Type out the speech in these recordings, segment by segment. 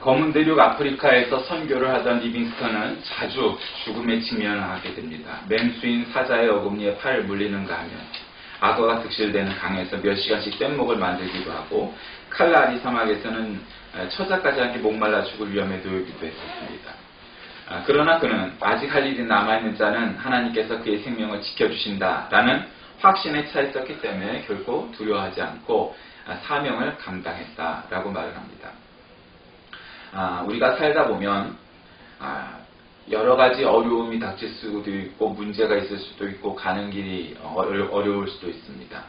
검은 대륙 아프리카에서 선교를 하던 리빙스턴은 자주 죽음에 직면을 하게 됩니다. 맹수인 사자의 어금니에 팔을 물리는가 하면 악어가 득실되는 강에서 몇 시간씩 뗏목을 만들기도 하고 칼라리 사막에서는 처자까지 함께 목말라 죽을 위험에 놓이기도 했었습니다. 그러나 그는 아직 할 일이 남아있는 자는 하나님께서 그의 생명을 지켜주신다라는 확신에 차 있었기 때문에 결코 두려워하지 않고 사명을 감당했다라고 말을 합니다. 우리가 살다 보면 여러 가지 어려움이 닥칠 수도 있고 문제가 있을 수도 있고 가는 길이 어려울 수도 있습니다.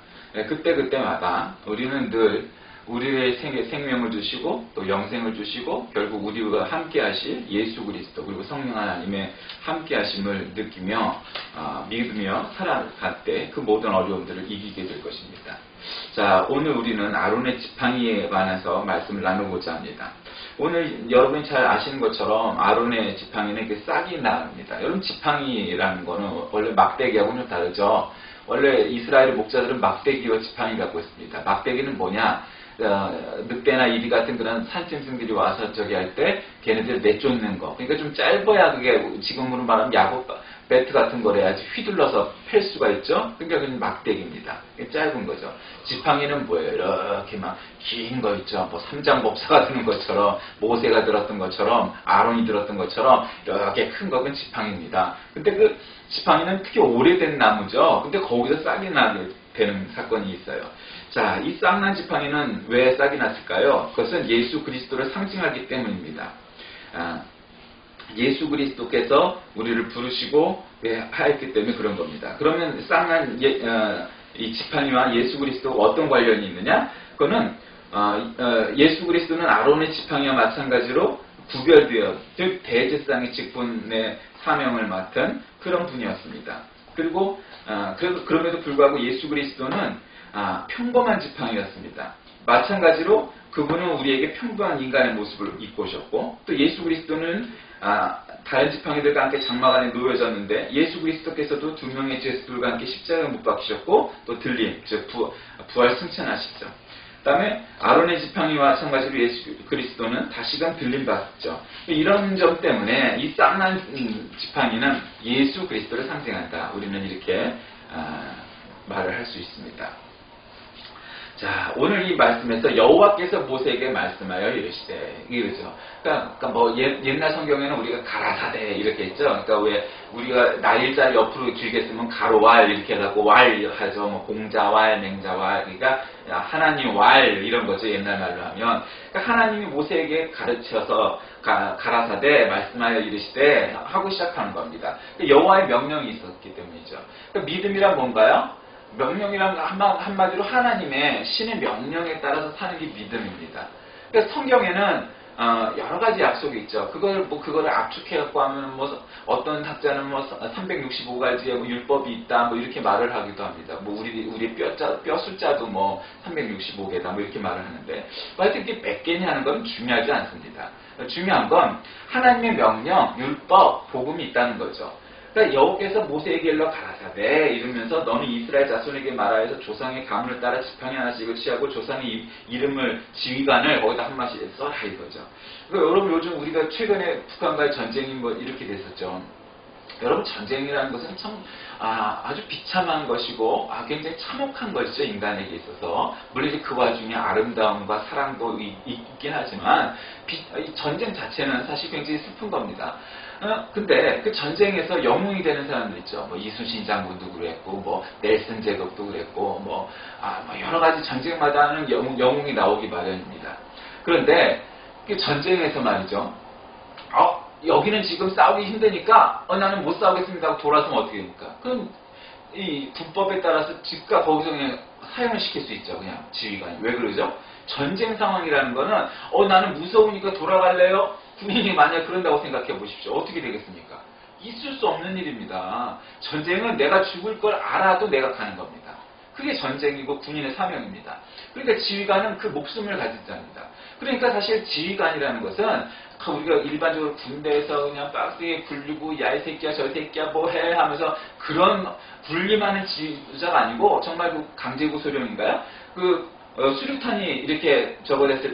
그때마다 우리는 늘 우리의 생명을 주시고 또 영생을 주시고 결국 우리와 함께 하실 예수 그리스도 그리고 성령 하나님의 함께 하심을 느끼며 믿으며 살아갈 때 그 모든 어려움들을 이기게 될 것입니다. 자, 오늘 우리는 아론의 지팡이에 관해서 말씀을 나누고자 합니다. 오늘 여러분이 잘 아시는 것처럼 아론의 지팡이는 이렇게 싹이 나옵니다. 여러분 지팡이라는 거는 원래 막대기하고는 다르죠. 원래 이스라엘 목자들은 막대기와 지팡이 갖고 있습니다. 막대기는 뭐냐? 늑대나 이리 같은 그런 산짐승들이 와서 저기 할 때 걔네들 내쫓는 거. 그러니까 좀 짧아야 그게 지금으로 말하면 야구 배트 같은 거래야지 휘둘러서 팰 수가 있죠. 그러니까 그건 막대기입니다. 짧은 거죠. 지팡이는 뭐예요? 이렇게 막 긴 거 있죠. 뭐 삼장법사가 드는 것처럼 모세가 들었던 것처럼 아론이 들었던 것처럼 이렇게 큰 거는 지팡이입니다. 근데 그 지팡이는 특히 오래된 나무죠. 근데 거기서 싹이 나게 되는 사건이 있어요. 자, 이 싹난 지팡이는 왜 싹이 났을까요? 그것은 예수 그리스도를 상징하기 때문입니다. 예수 그리스도께서 우리를 부르시고 하였기 때문에 그런 겁니다. 그러면 싹난 이 지팡이와 예수 그리스도가 어떤 관련이 있느냐? 그거는 예수 그리스도는 아론의 지팡이와 마찬가지로 구별되어 즉 대제사장의 직분의 사명을 맡은 그런 분이었습니다. 그리고 그럼에도 불구하고 예수 그리스도는 평범한 지팡이였습니다. 마찬가지로 그분은 우리에게 평범한 인간의 모습을 입고 오셨고 또 예수 그리스도는 다른 지팡이들과 함께 장막 안에 놓여졌는데 예수 그리스도께서도 두 명의 제수들과 함께 십자가에 못 박히셨고 또 들림, 즉 부활 승천하시죠. 그 다음에 아론의 지팡이와 마찬가지로 예수 그리스도는 다시금 들림 받았죠. 이런 점 때문에 이 싹난 지팡이는 예수 그리스도를 상징한다. 우리는 이렇게 말을 할 수 있습니다. 자, 오늘 이 말씀에서 여호와께서 모세에게 말씀하여 이르시되 이러죠. 그러니까 뭐 옛날 성경에는 우리가 가라사대 이렇게 했죠. 그러니까 왜 우리가 날일자 옆으로 길게 쓰면 가로왈 이렇게 하고 왈 하죠. 뭐 공자왈, 맹자왈. 그러니까 하나님 왈 이런 거죠. 옛날 말로 하면. 그러니까 하나님이 모세에게 가르쳐서 가라사대 말씀하여 이르시되 하고 시작하는 겁니다. 그러니까 여호와의 명령이 있었기 때문이죠. 그러니까 믿음이란 뭔가요? 명령이란 한마디로 하나님의 신의 명령에 따라서 사는 게 믿음입니다. 그러니까 성경에는 여러 가지 약속이 있죠. 그거를 압축해갖고 하면 어떤 학자는 365가지의 율법이 있다 이렇게 말을 하기도 합니다. 우리 뼈 숫자도 365개다 이렇게 말을 하는데 하여튼 이게 몇 개냐 하는 건 중요하지 않습니다. 중요한 건 하나님의 명령, 율법, 복음이 있다는 거죠. 그러니까 여호와께서 모세에게 일러 가라사대 이러면서 너는 이스라엘 자손에게 말하여서 조상의 가문을 따라 지팡이 하나씩을 취하고 조상의 이름을 지휘관을 거기다 한 마씩 써라 이거죠. 그러니까 여러분 요즘 우리가 최근에 북한과의 전쟁이 이렇게 됐었죠. 여러분 전쟁이라는 것은 참 아주 비참한 것이고 굉장히 참혹한 것이죠. 인간에게 있어서. 물론 그 와중에 아름다움과 사랑도 있긴 하지만 이 전쟁 자체는 사실 굉장히 슬픈 겁니다. 근데 그 전쟁에서 영웅이 되는 사람들 있죠. 이순신 장군도 그랬고, 넬슨 제독도 그랬고, 여러 가지 전쟁마다는 영웅이 나오기 마련입니다. 그런데 그 전쟁에서 말이죠. 여기는 지금 싸우기 힘드니까, 나는 못 싸우겠습니다 하고 돌아서면 어떻게 됩니까? 그럼 이 불법에 따라서 즉각 거기서 그냥 사형을 시킬 수 있죠. 그냥 지휘관이. 왜 그러죠? 전쟁 상황이라는 거는, 나는 무서우니까 돌아갈래요? 군인이 만약 그런다고 생각해 보십시오. 어떻게 되겠습니까? 있을 수 없는 일입니다. 전쟁은 내가 죽을 걸 알아도 내가 가는 겁니다. 그게 전쟁이고 군인의 사명입니다. 그러니까 지휘관은 그 목숨을 가진 자입니다. 그러니까 사실 지휘관이라는 것은 우리가 일반적으로 군대에서 그냥 박스에 굴리고 야 이 새끼야 저 새끼야 뭐해 하면서 그런 군림하는 지휘자가 아니고 정말 그 강제구 소령인가요? 수류탄이 이렇게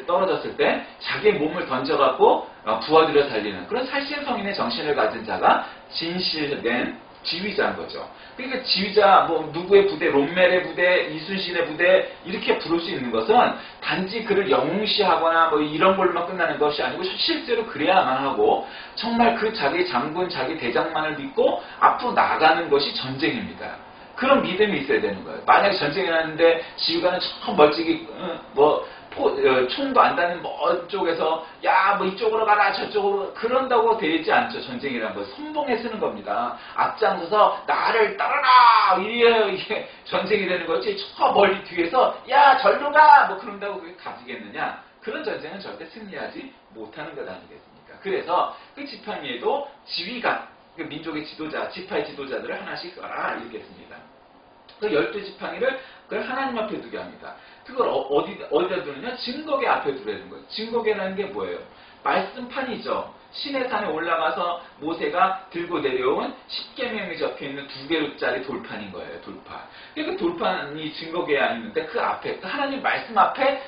떨어졌을 때 자기의 몸을 던져갖고 부하들여 살리는 그런 살신성인의 정신을 가진 자가 진실된 지휘자인 거죠. 그러니까 지휘자, 누구의 부대, 롬멜의 부대, 이순신의 부대 이렇게 부를 수 있는 것은 단지 그를 영웅시하거나 이런 걸로만 끝나는 것이 아니고 실제로 그래야만 하고 정말 그 자기 장군, 자기 대장만을 믿고 앞으로 나가는 것이 전쟁입니다. 그런 믿음이 있어야 되는 거예요. 만약에 전쟁이 났는데 지휘관은 저 멀찍이 총도 안 닿는 먼 쪽에서 이쪽으로 가라 저쪽으로 그런다고 되지 않죠. 전쟁이라는 건 선봉에 쓰는 겁니다. 앞장서서 나를 따르라 이게 전쟁이 되는 거지. 저 멀리 뒤에서 절로 가 그런다고 그게 가지겠느냐. 그런 전쟁은 절대 승리하지 못하는 것 아니겠습니까? 그래서 그 지팡이에도 지휘관, 그 민족의 지도자, 지파의 지도자들을 하나씩 써라 이렇게 씁니다. 그 12지팡이를 그걸 하나님 앞에 두게 합니다. 그걸 어디다 두느냐? 증거계 앞에 두라는 거예요. 증거계라는 게 뭐예요? 말씀판이죠. 시내 산에 올라가서 모세가 들고 내려온 10계명이 적혀있는 2개로짜리 돌판인 거예요. 돌판. 그 돌판이 증거계에 있는데 그 앞에 하나님 말씀 앞에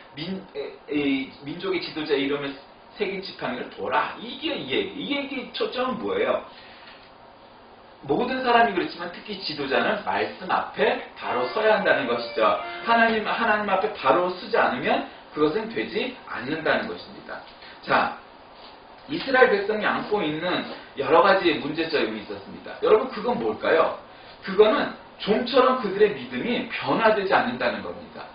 민족의 지도자 이름을 새긴 지팡이를 둬라. 이게 이 얘기 초점은 뭐예요? 모든 사람이 그렇지만 특히 지도자는 말씀 앞에 바로 서야 한다는 것이죠. 하나님 앞에 바로 서지 않으면 그것은 되지 않는다는 것입니다. 자, 이스라엘 백성이 안고 있는 여러 가지 문제점이 있었습니다. 여러분 그건 뭘까요? 그거는 좀처럼 그들의 믿음이 변화되지 않는다는 겁니다.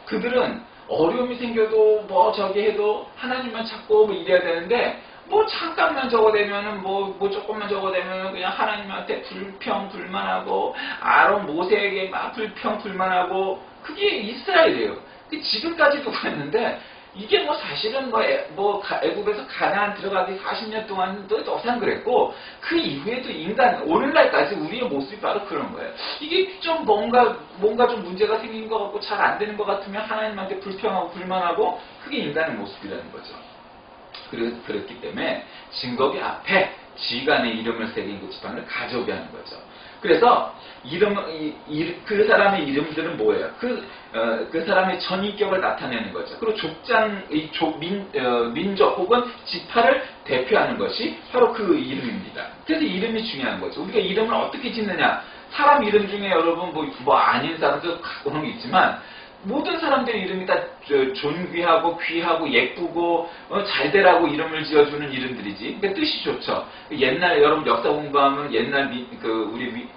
그들은 어려움이 생겨도 저기 해도 하나님만 찾고 이래야 되는데 잠깐만 적어대면은 조금만 적어대면은 그냥 하나님한테 불평불만하고 아론 모세에게 막 불평불만하고 그게 이스라엘이에요. 지금까지도 그랬는데 이게 사실은 애굽에서 가나안 들어가기 40년 동안도 항상 그랬고 그 이후에도 오늘날까지 우리의 모습이 바로 그런 거예요. 이게 좀 뭔가 좀 문제가 생긴 것 같고 잘 안 되는 것 같으면 하나님한테 불평하고 불만하고 그게 인간의 모습이라는 거죠. 그렇기 때문에 증거계 앞에 지휘관의 이름을 새긴 그 지팡이를 가져오게 하는 거죠. 그래서 그 사람의 이름들은 뭐예요? 그 사람의 전인격을 나타내는 거죠. 그리고 민족 혹은 지파를 대표하는 것이 바로 그 이름입니다. 그래서 이름이 중요한 거죠. 우리가 이름을 어떻게 짓느냐? 사람 이름 중에 여러분 아닌 사람도 그런 게 있지만 모든 사람들의 이름이 다 존귀하고 귀하고 예쁘고 잘되라고 이름을 지어주는 이름들이지. 그러니까 뜻이 좋죠. 옛날 여러분 역사 공부하면 옛날 우리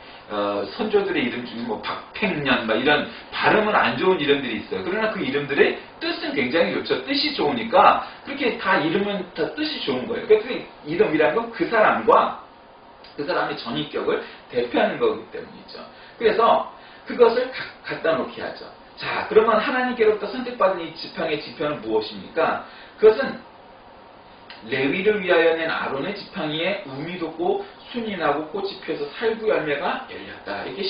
선조들의 이름 중에 박팽년 이런 발음은 안 좋은 이름들이 있어요. 그러나 그 이름들의 뜻은 굉장히 좋죠. 뜻이 좋으니까 그렇게 다 이름은 다 뜻이 좋은 거예요. 그러니까 그 이름이라는 건 그 사람과 그 사람의 전인격을 대표하는 거기 때문이죠. 그래서 그것을 갖다 놓게 하죠. 자, 그러면 하나님께로부터 선택받은 이 지팡이의 지표는 무엇입니까? 그것은 레위를 위하여 낸 아론의 지팡이에 우미 돋고 순이 나고 꽃이 피어서 살구 열매가 열렸다. 이게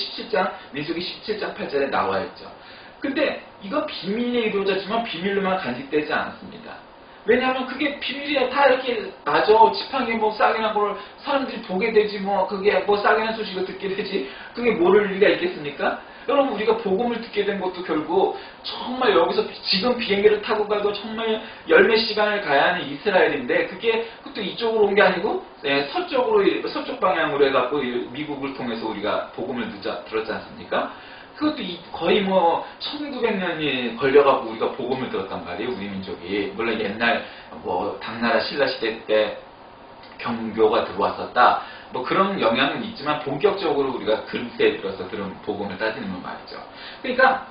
민수기 17장 8절에 나와 있죠. 근데 이거 비밀의 이루어졌지만 비밀로만 간직되지 않았습니다. 왜냐하면 그게 비밀이야. 다 이렇게 나죠. 지팡이 싸게 난 걸 사람들이 보게 되지 그게 싸게 난 소식을 듣게 되지. 그게 모를 리가 있겠습니까? 여러분 우리가 복음을 듣게 된 것도 결국 정말 여기서 지금 비행기를 타고 가도 정말 열몇 시간을 가야 하는 이스라엘인데 그것도 이쪽으로 온 게 아니고 서쪽 방향으로 해갖고 미국을 통해서 우리가 복음을 들었지 않습니까? 그것도 거의 1900년이 걸려갖고 우리가 복음을 들었단 말이에요. 우리 민족이. 물론 옛날 당나라 신라 시대 때 경교가 들어왔었다. 그런 영향은 있지만 본격적으로 우리가 근세에 들어서 그런 복음을 따지는 말이죠. 그러니까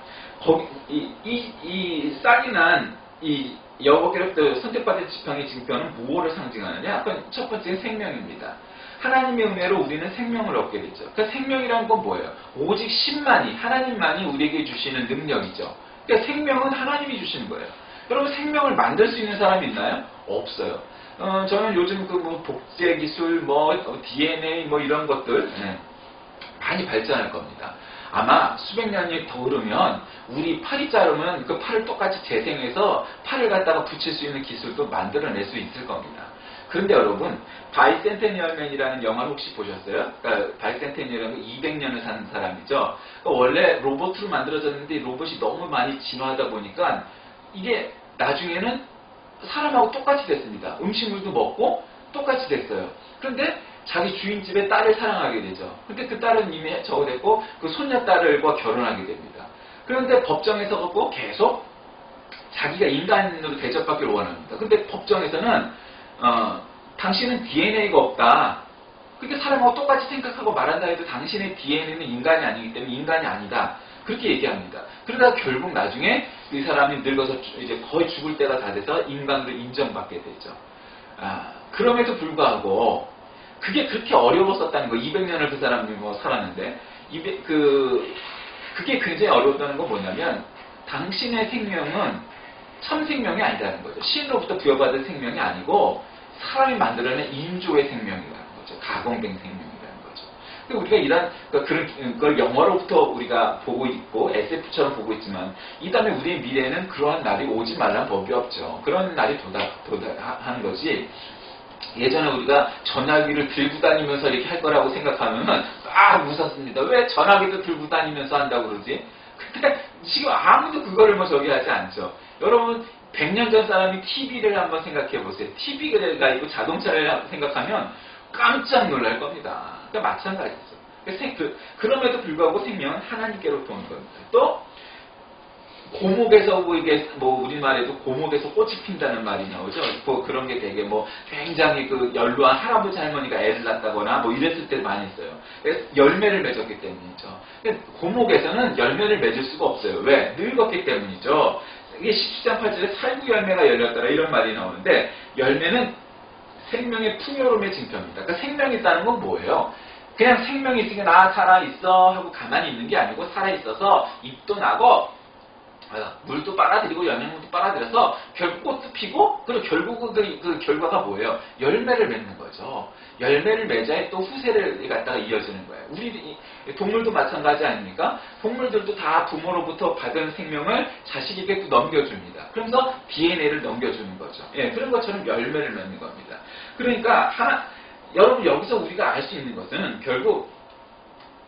이 싹이 난 이 여호와께로부터 선택받은 지팡이 징표는 무엇을 상징하느냐? 첫 번째는 생명입니다. 하나님의 은혜로 우리는 생명을 얻게 되죠. 그러니까 생명이란 건 뭐예요? 오직 신만이, 하나님만이 우리에게 주시는 능력이죠. 그러니까 생명은 하나님이 주시는 거예요. 여러분 생명을 만들 수 있는 사람이 있나요? 없어요. 저는 요즘 복제 기술, DNA 이런 것들 많이 발전할 겁니다. 아마 수백 년이 더 흐르면 우리 팔이 자르면 그 팔을 똑같이 재생해서 팔을 갖다가 붙일 수 있는 기술도 만들어낼 수 있을 겁니다. 그런데 여러분, 바이센테니얼맨이라는 영화를 혹시 보셨어요? 그러니까 바이센테니얼은 200년을 산 사람이죠. 그러니까 원래 로봇으로 만들어졌는데 로봇이 너무 많이 진화하다 보니까 이게 나중에는 사람하고 똑같이 됐습니다. 음식물도 먹고 똑같이 됐어요. 그런데 자기 주인 집에 딸을 사랑하게 되죠. 근데 그 딸은 이미 저거됐고 그 손녀딸과 결혼하게 됩니다. 그런데 법정에서 갖고 계속 자기가 인간으로 대접받기를 원합니다. 근데 법정에서는 당신은 DNA가 없다. 그렇게 사람하고 똑같이 생각하고 말한다 해도 당신의 DNA는 인간이 아니기 때문에 인간이 아니다. 그렇게 얘기합니다. 그러다가 결국 나중에 이 사람이 늙어서 이제 거의 죽을 때가 다 돼서 인간으로 인정받게 되죠. 그럼에도 불구하고 그게 그렇게 어려웠었다는 거. 200년을 그 사람이 뭐 살았는데 그게 굉장히 어려웠다는 건 뭐냐면 당신의 생명은 참 생명이 아니라는 거죠. 신으로부터 부여받은 생명이 아니고 사람이 만들어낸 인조의 생명이라는 거죠. 가공된 생명이라는 거죠. 우리가 이런 그런 걸 영화로부터 우리가 보고 있고 SF처럼 보고 있지만 이 다음에 우리의 미래에는 그러한 날이 오지 말라는 법이 없죠. 그런 날이 도달하는 거지. 예전에 우리가 전화기를 들고 다니면서 이렇게 할 거라고 생각하면 웃었습니다. 왜 전화기도 들고 다니면서 한다고 그러지? 근데 지금 아무도 그거를 뭐 저기 하지 않죠. 여러분 100년 전 사람이 TV를 한번 생각해 보세요. TV가 있고 자동차를 생각하면 깜짝 놀랄 겁니다. 그러니까 마찬가지죠. 그럼에도 불구하고 생명은 하나님께로부터 온 겁니다. 또 고목에서 이게 우리말에도 고목에서 꽃이 핀다는 말이 나오죠. 그런 게 되게 굉장히 연로한 할아버지 할머니가 애를 낳다거나 이랬을 때 많이 있어요. 열매를 맺었기 때문이죠. 고목에서는 열매를 맺을 수가 없어요. 왜? 늙었기 때문이죠. 이게 17장 8절에 살구 열매가 열렸더라 이런 말이 나오는데 열매는 생명의 풍요로움의 징표입니다. 그러니까 생명이 있다는 건 뭐예요? 그냥 생명이 있으니까 나 살아있어 하고 가만히 있는 게 아니고 살아있어서 잎도 나고 물도 빨아들이고 영양분도 빨아들여서 결국 꽃도 피고 그리고 결국 그 결과가 뭐예요? 열매를 맺는 거죠. 열매를 맺어야 또 후세를 갖다가 이어지는 거예요. 우리 동물도 마찬가지 아닙니까? 동물들도 다 부모로부터 받은 생명을 자식에게 또 넘겨줍니다. 그러면서 DNA를 넘겨주는 거죠. 예, 그런 것처럼 열매를 맺는 겁니다. 그러니까 여러분 여기서 우리가 알 수 있는 것은 결국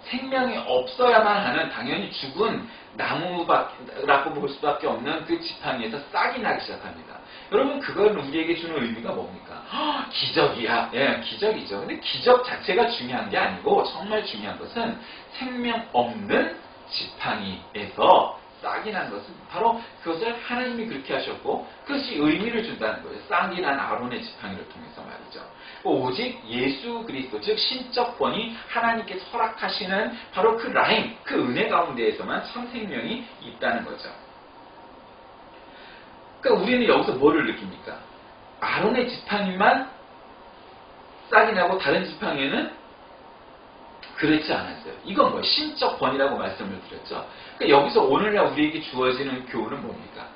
생명이 없어야만 하는 당연히 죽은 나무라고 볼 수밖에 없는 그 지팡이에서 싹이 나기 시작합니다. 여러분 그건 우리에게 주는 의미가 뭡니까? 기적이야. 예, 기적이죠. 근데 기적 자체가 중요한 게 아니고 정말 중요한 것은 생명 없는 지팡이에서 싹이 난 것은 바로 그것을 하나님이 그렇게 하셨고 그것이 의미를 준다는 거예요. 싹이 난 아론의 지팡이를 통해서 말이죠. 오직 예수 그리스도 즉 신적 권위 하나님께 허락하시는 바로 그 라인, 그 은혜 가운데에서만 참 생명이 있다는 거죠. 그러니까 우리는 여기서 뭐를 느낍니까? 아론의 지팡이만 싹이 나고 다른 지팡이에는 그렇지 않았어요. 이건 뭐예요? 신적 권위라고 말씀을 드렸죠. 그러니까 여기서 오늘날 우리에게 주어지는 교훈은 뭡니까?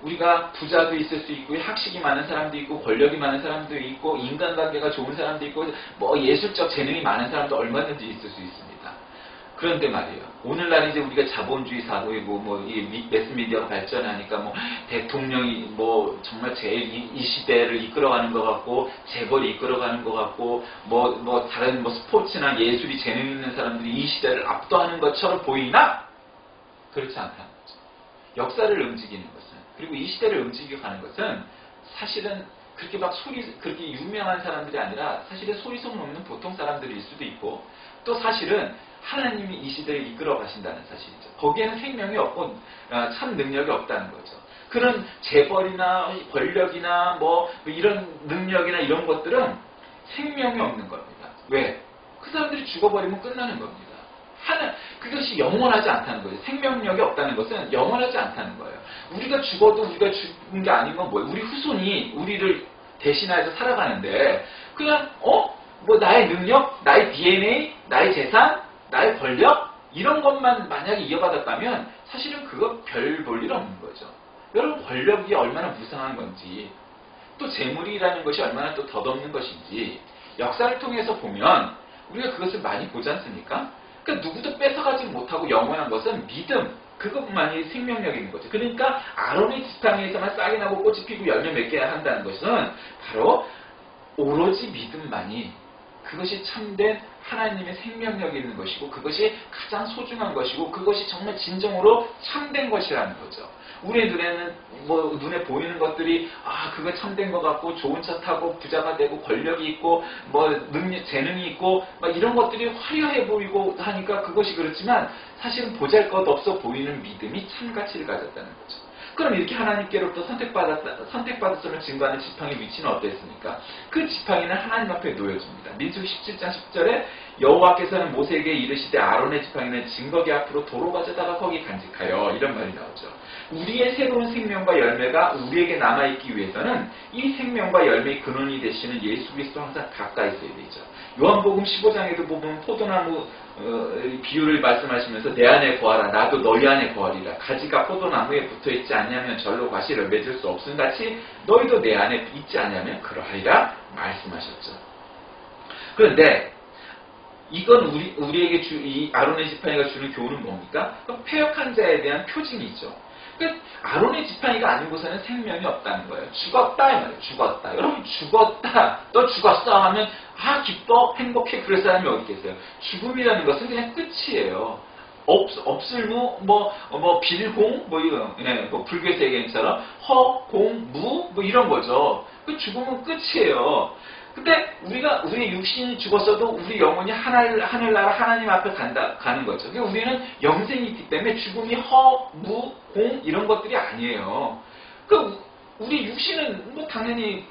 우리가 부자도 있을 수 있고 학식이 많은 사람도 있고 권력이 많은 사람도 있고 인간관계가 좋은 사람도 있고 예술적 재능이 많은 사람도 얼마든지 있을 수 있습니다. 그런데 말이에요. 오늘날 이제 우리가 자본주의 사회고 이 매스미디어가 발전하니까 대통령이 정말 제일 이 시대를 이끌어가는 것 같고 재벌이 이끌어가는 것 같고 다른 스포츠나 예술이 재능 있는 사람들이 이 시대를 압도하는 것처럼 보이나 그렇지 않다는 거죠. 역사를 움직이는 것은 그리고 이 시대를 움직여 가는 것은 사실은 그렇게 그렇게 유명한 사람들이 아니라 사실은 소리소문 없는 보통 사람들일 수도 있고 또 사실은 하나님이 이 시대를 이끌어 가신다는 사실이죠. 거기에는 생명이 없고 참 능력이 없다는 거죠. 그런 재벌이나 권력이나 이런 능력이나 이런 것들은 생명이 없는 겁니다. 왜? 그 사람들이 죽어버리면 끝나는 겁니다. 그것이 영원하지 않다는 거예요. 생명력이 없다는 것은 영원하지 않다는 거예요. 우리가 죽어도 우리가 죽은 게 아닌 건 뭐예요? 우리 후손이 우리를 대신해서 살아가는데 그냥 나의 능력, 나의 DNA, 나의 재산, 나의 권력 이런 것만 만약에 이어받았다면 사실은 그거 별 볼 일 없는 거죠. 여러분 권력이 얼마나 무상한 건지 또 재물이라는 것이 얼마나 또 덧없는 것인지 역사를 통해서 보면 우리가 그것을 많이 보지 않습니까? 그러니까 누구도 뺏어가지 못하고 영원한 것은 믿음, 그것만이 생명력이 있는 거죠. 그러니까 아론의 지팡이에서만 싹이 나고 꽃이 피고 열매 맺게 한다는 것은 바로 오로지 믿음만이 그것이 참된 하나님의 생명력이 있는 것이고 그것이 가장 소중한 것이고 그것이 정말 진정으로 참된 것이라는 거죠. 우리 눈에는 뭐 눈에 보이는 것들이 그거 참된 것 같고 좋은 차 타고 부자가 되고 권력이 있고 뭐 재능이 있고 막 이런 것들이 화려해 보이고 하니까 그것이 그렇지만 사실은 보잘것없어 보이는 믿음이 참 가치를 가졌다는 거죠. 그럼 이렇게 하나님께로부터 선택받았음을 증거하는 지팡이 위치는 어땠습니까? 그 지팡이는 하나님 앞에 놓여집니다. 민수기 17장 10절에 여호와께서는 모세에게 이르시되 아론의 지팡이는 증거기 앞으로 도로 가져다가 거기 간직하여, 이런 말이 나오죠. 우리의 새로운 생명과 열매가 우리에게 남아있기 위해서는 이 생명과 열매의 근원이 되시는 예수 그리스도 항상 가까이 있어야 되죠. 요한복음 15장에도 보면 포도나무 비유를 말씀하시면서 내 안에 거하라 나도 너희 안에 거하리라. 가지가 포도나무에 붙어있지 않냐면 절로 과실을 맺을 수 없음 같이 너희도 내 안에 있지 않냐면 그러하리라 말씀하셨죠. 그런데 이건 우리에게 이 아론의 지팡이가 주는 교훈은 뭡니까? 패역한 자에 대한 표징이죠. 아론의 지팡이가 아닌 곳에는 생명이 없다는 거예요. 죽었다 이 말이에요. 죽었다. 여러분 죽었다. 너 죽었어 하면 기뻐 행복해 그럴 사람이 어디 계세요? 죽음이라는 것은 그냥 끝이에요. 없을무 빌공 불교의 세계처럼 허공무 이런 거죠. 그 죽음은 끝이에요. 근데 우리의 육신이 죽었어도 우리 영혼이 하늘나라 하나님 앞에 가는 거죠. 그러니까 우리는 영생이 있기 때문에 죽음이 공 이런 것들이 아니에요. 우리 육신은 당연히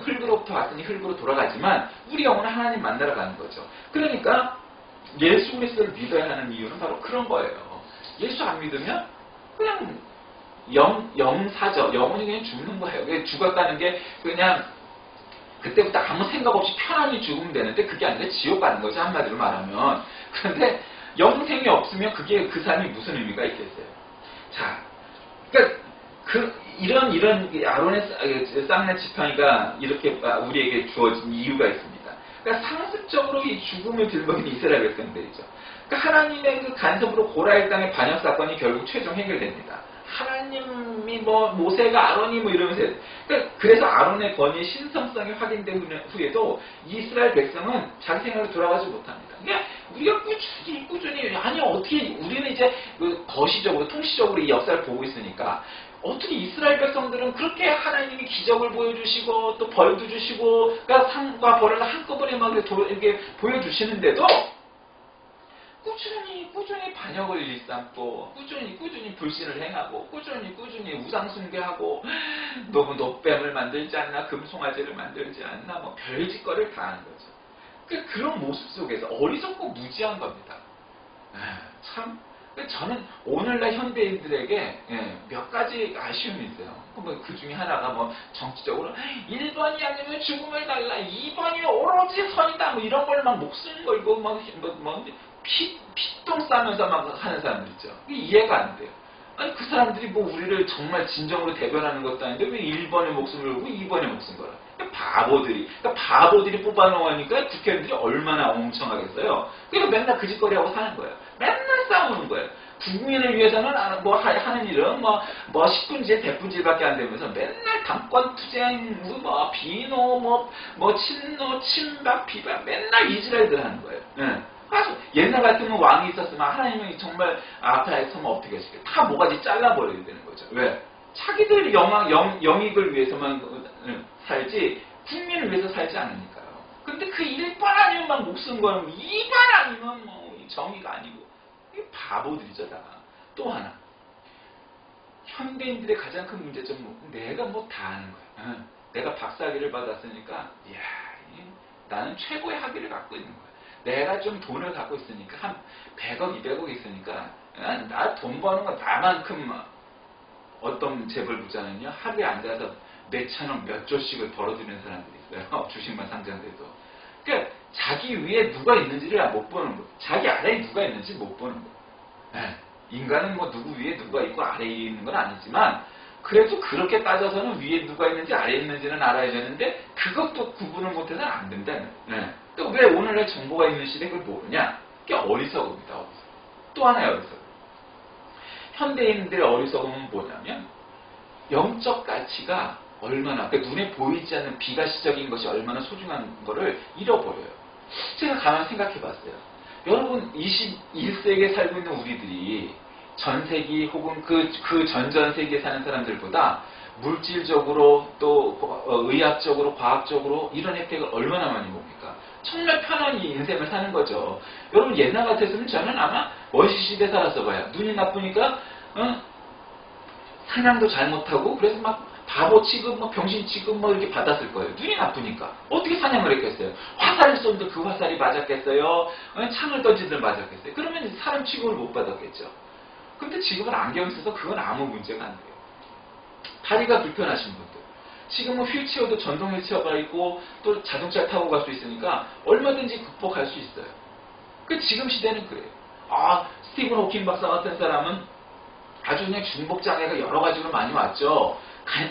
흙으로부터 왔으니 흙으로 돌아가지만 우리 영혼은 하나님 만나러 가는 거죠. 그러니까 예수 그리스도를 믿어야 하는 이유는 바로 그런 거예요. 예수 안 믿으면 그냥 영사죠. 영혼이 그냥 죽는 거예요. 죽었다는 게 그냥 그때부터 아무 생각 없이 편안히 죽으면 되는데 그게 아니라 지옥 가는 거지, 한마디로 말하면. 그런데 영생이 없으면 그 삶이 무슨 의미가 있겠어요. 자, 그러니까 이런 아론의 쌍난 지팡이가 이렇게 우리에게 주어진 이유가 있습니다. 그러니까 상습적으로 이 죽음을 들먹인 이스라엘 백성들이죠. 그러니까 하나님의 그 간섭으로 고라일 땅의 반역 사건이 결국 최종 해결됩니다. 하나님이 모세가 아론이 이러면서 그래서 아론의 권위의 신성성이 확인된 후에도 이스라엘 백성은 자기 생각으로 돌아가지 못합니다. 그러니까 우리가 꾸준히 아니 어떻게 우리는 이제 거시적으로 통시적으로 이 역사를 보고 있으니까 어떻게 이스라엘 백성들은 그렇게 하나님이 기적을 보여주시고 또 벌도 주시고 그러니까 상과 벌을 한꺼번에 막 이렇게 보여주시는데도 꾸준히 반역을 일삼고 꾸준히 불신을 행하고 꾸준히 우상 숭배하고 너무 노뱀을 만들지 않나 금송아지를 만들지 않나 별짓거리를 다 하는 거죠. 그런 모습 속에서 어리석고 무지한 겁니다. 참 저는 오늘날 현대인들에게 몇 가지 아쉬움이 있어요. 그 중에 하나가 정치적으로 1번이 아니면 죽음을 달라 2번이 오로지 선이다 이런 걸 막 목숨 걸고 피똥 싸면서 막 하는 사람들 있죠. 이해가 안 돼요. 아니 그 사람들이 우리를 정말 진정으로 대변하는 것도 아닌데 왜 1번의 목숨을 걸고 2번의 목숨 걸어? 바보들이 뽑아놓으니까 국회의원들이 얼마나 엉청하겠어요. 그러니까 맨날 그 짓거리하고 사는 거예요. 맨날 싸우는 거예요. 국민을 위해서는 하는 일은 10분질 100분질밖에 안 되면서 맨날 당권 투쟁 비노 친노 친박 비박 맨날 이스라엘들 하는 거예요. 옛날 같으면 왕이 있었으면 하나님이 정말 앞에 서면 어떻게 하실까요? 다 모가지 잘라버려야 되는 거죠. 왜? 자기들 영익을 위해서만 살지 국민을 위해서 살지 않으니까요. 근데 그 1번 아니면 막 목숨 걸고 2번 아니면 정의가 아니고 이게 바보들이죠 다. 또 하나 현대인들의 가장 큰 문제점은 내가 다 아는 거야. 내가 박사학위를 받았으니까 이야, 나는 최고의 학위를 갖고 있는 거야. 내가 좀 돈을 갖고 있으니까 한 100억, 200억 있으니까 나 돈 버는 건 나만큼 어떤 재벌 부자는요 하루에 앉아서 몇 천억, 몇 조씩을 벌어들이는 사람들이 있어요. 주식만 상장돼도. 그러니까 자기 위에 누가 있는지를 못 보는 거예요. 자기 아래에 누가 있는지 못 보는 거예요. 인간은 누구 위에 누가 있고 아래에 있는 건 아니지만 그래도 그렇게 따져서는 위에 누가 있는지 아래에 있는지는 알아야 되는데 그것도 구분을 못해서는 안 된다는 거예요. 또 왜 오늘날 정보가 있는 시대에 그걸 모르냐? 그게 어리석음이다. 또 하나의 어리석음. 현대인들의 어리석음은 뭐냐면 영적 가치가 얼마나, 그러니까 눈에 보이지 않는 비가시적인 것이 얼마나 소중한 거를 잃어버려요. 제가 가만히 생각해 봤어요. 여러분, 21세기에 살고 있는 우리들이 전세기 혹은 그 전전세기에 사는 사람들보다 물질적으로 또 의학적으로 과학적으로 이런 혜택을 얼마나 많이 봅니까? 정말 편안히 인생을 사는 거죠. 여러분, 옛날 같았으면 저는 아마 원시시대 살았어 봐요. 눈이 나쁘니까 사냥도 잘 못하고 그래서 막 바보 취급, 병신 취급 이렇게 받았을 거예요. 눈이 나쁘니까. 어떻게 사냥을 했겠어요? 화살을 쏜들 그 화살이 맞았겠어요? 창을 던지들 맞았겠어요? 그러면 사람 취급을 못 받았겠죠. 근데 지금은 안경 써서 그건 아무 문제가 안 돼요. 다리가 불편하신 분들. 지금은 휠체어도 전동 휠체어가 있고 또 자동차 타고 갈 수 있으니까 얼마든지 극복할 수 있어요. 지금 시대는 그래요. 스티븐 호킹 박사 같은 사람은 아주 그냥 중복장애가 여러 가지로 많이 왔죠.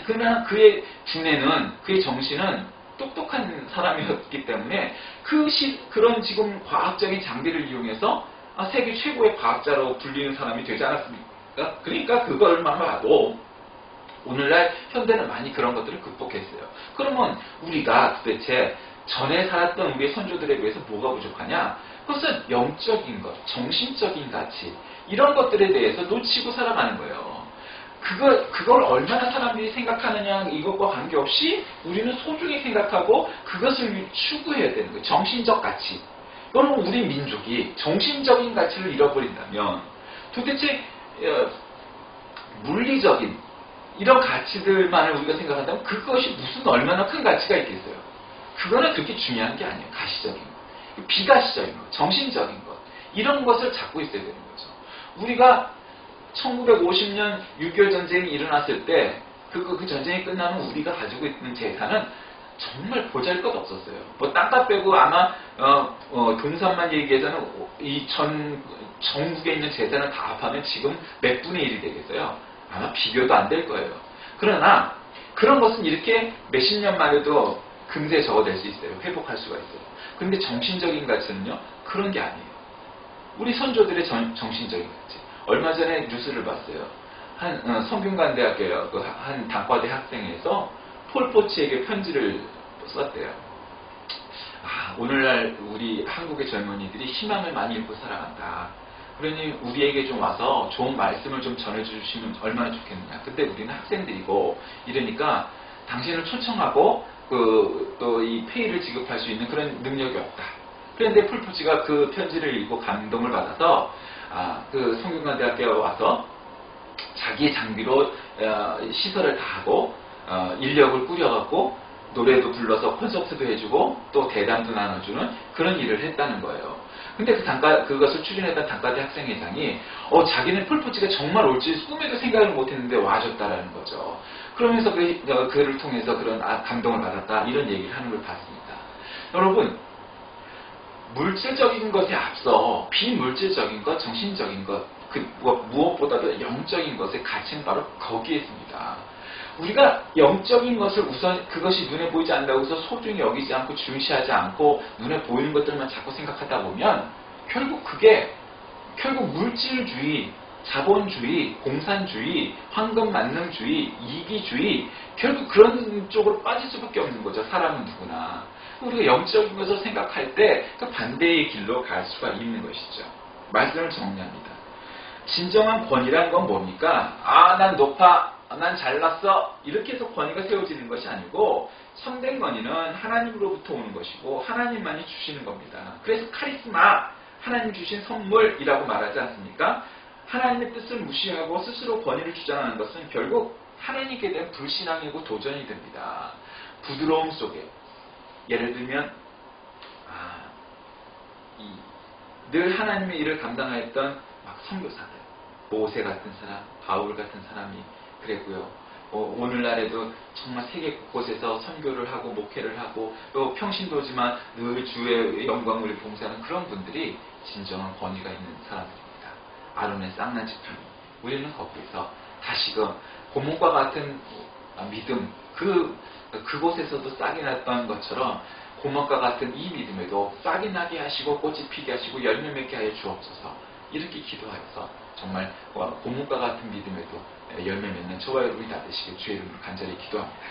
그러나 그의 두뇌는, 그의 정신은 똑똑한 사람이었기 때문에 그런 지금 과학적인 장비를 이용해서 세계 최고의 과학자로 불리는 사람이 되지 않았습니까? 그러니까 그걸만 봐도 오늘날 현대는 많이 그런 것들을 극복했어요. 그러면 우리가 도대체 전에 살았던 우리의 선조들에 비해서 뭐가 부족하냐? 그것은 영적인 것, 정신적인 가치 이런 것들에 대해서 놓치고 살아가는 거예요. 그걸 얼마나 사람들이 생각하느냐 이것과 관계없이 우리는 소중히 생각하고 그것을 추구해야 되는 거예요. 정신적 가치. 여러분, 우리 민족이 정신적인 가치를 잃어버린다면 도대체 물리적인 이런 가치들만을 우리가 생각한다면 그것이 무슨 얼마나 큰 가치가 있겠어요. 그거는 그렇게 중요한 게 아니에요. 가시적인 것, 비가시적인 것, 정신적인 것 이런 것을 잡고 있어야 되는 거죠. 우리가 1950년 6.25 전쟁이 일어났을 때 그 전쟁이 끝나면 우리가 가지고 있는 재산은 정말 보잘것없었어요. 땅값 빼고 아마 동산만 얘기해서는 이 전국에 있는 재산을 다 합하면 지금 몇 분의 1이 되겠어요. 아마 비교도 안 될 거예요. 그러나 그런 것은 이렇게 몇십 년 만에도 금세 적어낼 수 있어요. 회복할 수가 있어요. 그런데 정신적인 가치는요, 그런 게 아니에요. 우리 선조들의 정신적인 가치. 얼마 전에 뉴스를 봤어요. 성균관대학교 한 단과대 학생에서 폴포치에게 편지를 썼대요. 오늘날 우리 한국의 젊은이들이 희망을 많이 잃고 살아간다. 그러니 우리에게 좀 와서 좋은 말씀을 좀 전해주시면 얼마나 좋겠느냐. 근데 우리는 학생들이고 이러니까 당신을 초청하고 또 이 페이를 지급할 수 있는 그런 능력이 없다. 그런데 폴포치가 그 편지를 읽고 감동을 받아서 그 성균관대학교에 와서 자기 장비로 시설을 다 하고 인력을 꾸려갖고 노래도 불러서 콘서트도 해주고 또 대담도 나눠주는 그런 일을 했다는 거예요. 근데 그것을 추진했던 단과대 학생회장이 자기는 폴포치가 정말 올지 꿈에도 생각을 못했는데 와줬다라는 거죠. 그러면서 그를 통해서 그런 감동을 받았다 이런 얘기를 하는 걸 봤습니다. 여러분, 물질적인 것에 앞서 비물질적인 것, 정신적인 것, 무엇보다도 영적인 것의 가치는 바로 거기에 있습니다. 우리가 영적인 것을 우선 그것이 눈에 보이지 않는다고 해서 소중히 여기지 않고 중시하지 않고 눈에 보이는 것들만 자꾸 생각하다 보면 결국 물질주의, 자본주의, 공산주의, 황금만능주의, 이기주의 결국 그런 쪽으로 빠질 수밖에 없는 거죠. 사람은 누구나. 우리가 영적인 것을 생각할 때 그 반대의 길로 갈 수가 있는 것이죠. 말씀을 정리합니다. 진정한 권위란 건 뭡니까? 난 높아, 난 잘났어 이렇게 해서 권위가 세워지는 것이 아니고 참된 권위는 하나님으로부터 오는 것이고 하나님만이 주시는 겁니다. 그래서 카리스마, 하나님 주신 선물이라고 말하지 않습니까? 하나님의 뜻을 무시하고 스스로 권위를 주장하는 것은 결국 하나님께 대한 불신앙이고 도전이 됩니다. 부드러움 속에 예를 들면 늘 하나님의 일을 감당하였던 선교사들, 모세 같은 사람, 바울 같은 사람이 그랬고요. 오늘날에도 정말 세계 곳곳에서 선교를 하고 목회를 하고 또 평신도지만 늘 주의 영광을 봉사하는 그런 분들이 진정한 권위가 있는 사람들입니다. 아론의 쌍난 지팡이. 우리는 거기서 다시금 고목과 같은 믿음, 그곳에서도 싹이 났던 것처럼 고목과 같은 이 믿음에도 싹이 나게 하시고 꽃이 피게 하시고 열매 맺게 하여 주옵소서. 이렇게 기도하여서 정말 고목과 같은 믿음에도 열매 맺는 저와 여러분이 다 되시길 주의 이름으로 간절히 기도합니다.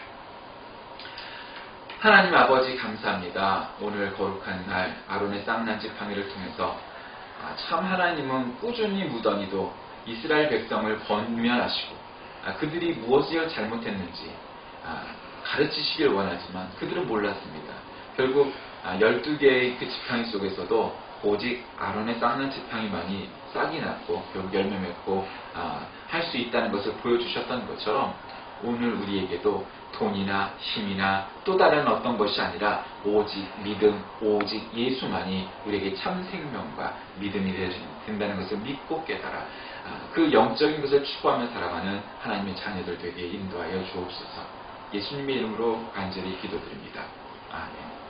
하나님 아버지 감사합니다. 오늘 거룩한 날 아론의 쌍난 지팡이를 통해서 참 하나님은 꾸준히 무던히도 이스라엘 백성을 권면하시고 그들이 무엇을 잘못했는지 가르치시길 원하지만 그들은 몰랐습니다. 결국 12개의 그 지팡이 속에서도 오직 아론의 쌍난 지팡이만이 싹이 났고 결국 열매 맺고 할 수 있다는 것을 보여주셨던 것처럼 오늘 우리에게도 돈이나 힘이나 또 다른 어떤 것이 아니라 오직 믿음, 오직 예수만이 우리에게 참 생명과 믿음이 된다는 것을 믿고 깨달아 그 영적인 것을 추구하며 살아가는 하나님의 자녀들 되게 인도하여 주옵소서. 예수님의 이름으로 간절히 기도드립니다. 아멘.